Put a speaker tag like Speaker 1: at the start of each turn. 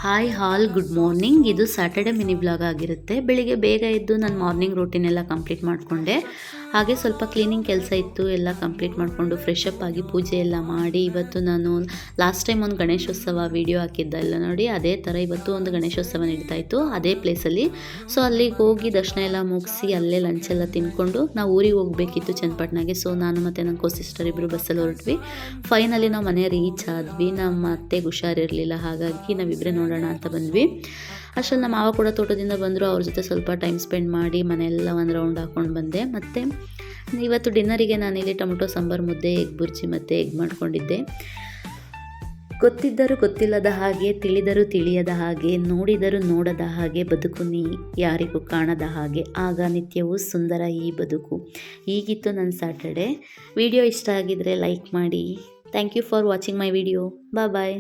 Speaker 1: Hi ಹಾಲ್ good morning. ಇದು Saturday mini blog ಆಗಿರುತ್ತೆ. ಬೆಳಿಗ್ಗೆ ಬೇಗ ಎದ್ದು ನಾನು ಮಾರ್ನಿಂಗ್ ರೂಟೀನ್ ಎಲ್ಲ ಕಂಪ್ಲೀಟ್ ಮಾಡಿಕೊಂಡೆ. ಹಾಗೆ ಸ್ವಲ್ಪ ಕ್ಲೀನಿಂಗ್ ಕೆಲಸ ಇತ್ತು, ಎಲ್ಲ ಕಂಪ್ಲೀಟ್ ಮಾಡಿಕೊಂಡು ಫ್ರೆಶ್ ಅಪ್ ಆಗಿ ಪೂಜೆ ಎಲ್ಲ ಮಾಡಿ, ಇವತ್ತು ನಾನು ಲಾಸ್ಟ್ ಟೈಮ್ ಒಂದು ಗಣೇಶೋತ್ಸವ ವೀಡಿಯೋ ಹಾಕಿದ್ದಲ್ಲ ನೋಡಿ, ಅದೇ ಥರ ಇವತ್ತು ಒಂದು ಗಣೇಶೋತ್ಸವ ನಡೀತಾ ಇತ್ತು ಅದೇ ಪ್ಲೇಸಲ್ಲಿ. ಸೊ ಅಲ್ಲಿಗೆ ಹೋಗಿ ದರ್ಶನ ಎಲ್ಲ ಮುಗಿಸಿ ಅಲ್ಲೇ ಲಂಚ್ ಎಲ್ಲ ತಿನ್ಕೊಂಡು ನಾವು ಊರಿಗೆ ಹೋಗಬೇಕಿತ್ತು ಚನ್ನಪಟ್ಟಣಗೆ. ಸೊ ನಾನು ಮತ್ತು ನನ್ನ ಕೋ ಸಿಸ್ಟರ್ ಇಬ್ಬರು ಬಸ್ಸಲ್ಲಿ ಹೊರಟ್ವಿ. ಫೈನಲಿ ನಾವು ಮನೆ ರೀಚ್ ಆದ್ವಿ. ನಮ್ಮ ಅತ್ತೆಗೆ ಹುಷಾರಿರಲಿಲ್ಲ, ಹಾಗಾಗಿ ನಾವಿಬ್ಬರೇ ನೋಡೋಣ ಅಂತ ಬಂದ್ವಿ. ಅಷ್ಟರಲ್ಲಿ ನಮ್ಮ ಮಾವ ಕೂಡ ತೋಟದಿಂದ ಬಂದರು. ಅವ್ರ ಜೊತೆ ಸ್ವಲ್ಪ ಟೈಮ್ ಸ್ಪೆಂಡ್ ಮಾಡಿ ಮನೆಯೆಲ್ಲ ಒಂದು ರೌಂಡ್ ಹಾಕ್ಕೊಂಡು ಬಂದೆ. ಮತ್ತು ಇವತ್ತು ಡಿನ್ನರಿಗೆ ನಾನಿಲ್ಲಿ ಟೊಮೊಟೊ ಸಾಂಬಾರು, ಮುದ್ದೆ, ಎಗ್ ಬುರ್ಜಿ ಮತ್ತು ಎಗ್ ಮಾಡ್ಕೊಂಡಿದ್ದೆ. ಗೊತ್ತಿದ್ದರೂ ಗೊತ್ತಿಲ್ಲದ ಹಾಗೆ, ತಿಳಿದರೂ ತಿಳಿಯದ ಹಾಗೆ, ನೋಡಿದರೂ ನೋಡದ ಹಾಗೆ, ಬದುಕು ನೀ ಯಾರಿಗೂ ಕಾಣದ ಹಾಗೆ, ಆಗ ನಿತ್ಯವೂ ಸುಂದರ ಈ ಬದುಕು. ಹೀಗಿತ್ತು ನನ್ನ ಸ್ಯಾಟರ್ಡೆ. ವಿಡಿಯೋ ಇಷ್ಟ ಆಗಿದರೆ ಲೈಕ್ ಮಾಡಿ. Thank you for watching my video. Bye.